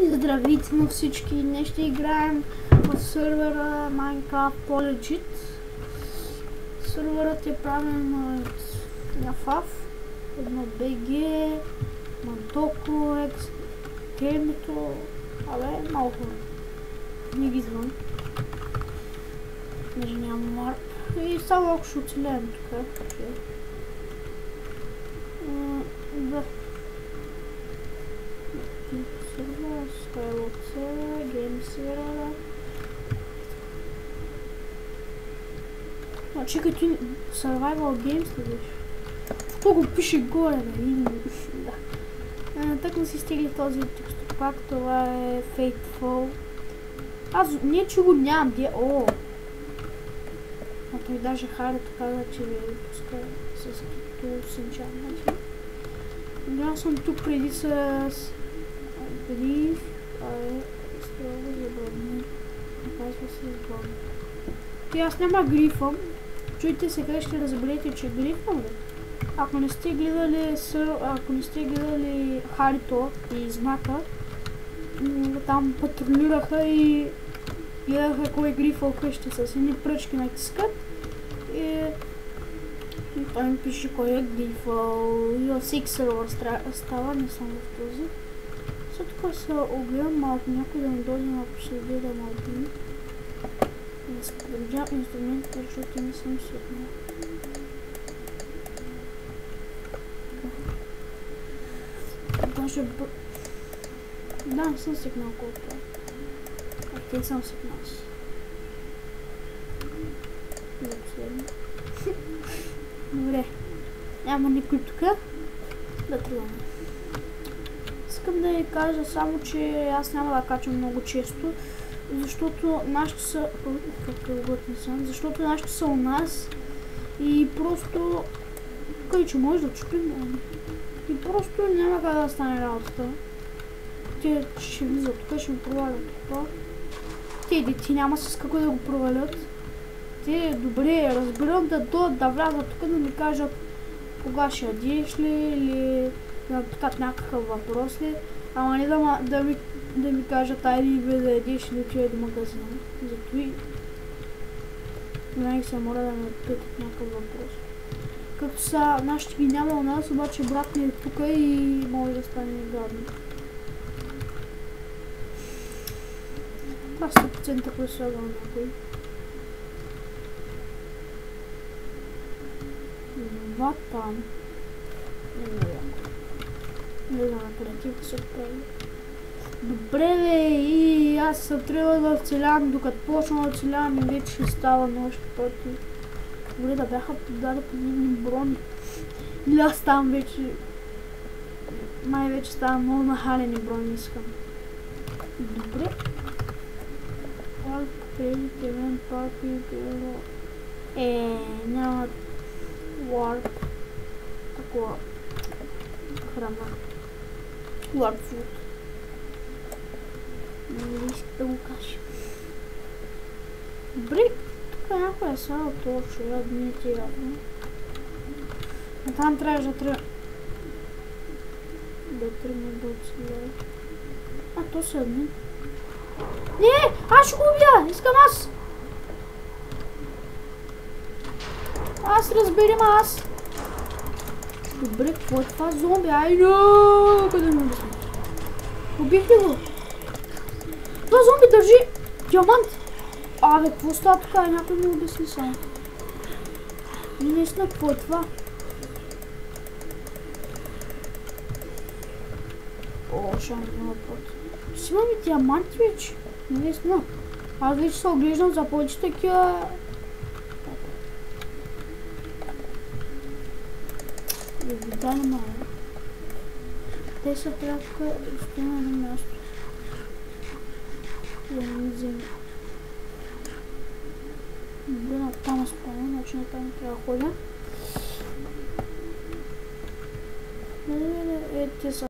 И здравейте на всички! Днес ще играем в сервера Minecraft Legit. Серверът е правен от Nyafaf, BG, Mantoco, Кемито, много хора. Не ги знам. Даже нямам марк. И само ако ще оцелеем тук. Да. Skywalker, Game Server. Чекай, ти Survival Games ли беше? Какво го пише горе, бе? Да. Так не си стигли този текстопак, това е Fateful. Аз не че го нямам, о! А той даже Харито каза, че ви пуска с като сенчан. Гледал съм тук преди с гриф, строго забавно. Оказва се забавно. И аз няма грифъм. Чуйте сега, ще разберете, че грифъм ли? Ако не сте гледали Харито и знака, там патрулираха и гледаха кой грифъл къщи с едни пръчки натискат и той ми пише кой е грифъл и във всеки сервер става, не само в този. След това се огледам малко, някой да ми дойде, ако ще гледа малко. Да се подържам инструментите, защото не съм свикнал. Даже да, не съм свикнал колко е. А те съм свикнал си. Добре. Няма никой тук. Да тръгваме. Искам да ви кажа само, че аз няма да качвам много често, защото нашите са... Защото нашите са у нас и просто... Къде че може да чупим, и просто няма как да стане работата. Те ще влизат тук, ще ми провалят това. Те дети няма с какво да го провалят. Те добре разберат да дойдат да влязат тук, да ми кажат кога ще ядеш ли или да ми питат някакъв въпрос ли. Ама не да ми кажат айде бе да ядеш или отиде до магазина. Зато и винаги се мора да ме питат някакъв въпрос. Като са нашите ги няма у нас, обаче брат ми е тук и може да стане гадно. Това 100% преслагам някой. Това там. Не знам, оперативно се отправи. Добре бе, и аз съм трябва да оцелявам, докато почна да оцелявам и вече ще става нощ пъти. Добре да бяха подали подобни брони. Или аз ставам вече... Май вече ставам много нахалени брони искам. Добре. Кредит, евент, парти, няма... Warp. Такова. Храна. Warp food. Не иска да го кажа. Добре. Тук някоя само точно, ядните явно. А там трябваше да тръгне да оцелява. А, то са админ. Не! Аз ще го убия! Искам аз! Аз разберем аз! Добре, какво е това зомби? Айде! Къде ми обясни? Убих ли го? Това зомби държи диамант! Абе, какво става тук? Някой ми обясни само. Наистина, какво е това? О, ще ми много път. Си имаме диаманти вече. Наистина. Аз вече се оглеждам за повече такива... Да, няма. Те са трябва тук да стоим на едно място. Да не взема. Добре, там спомня, значи на там трябва да ходя. Те са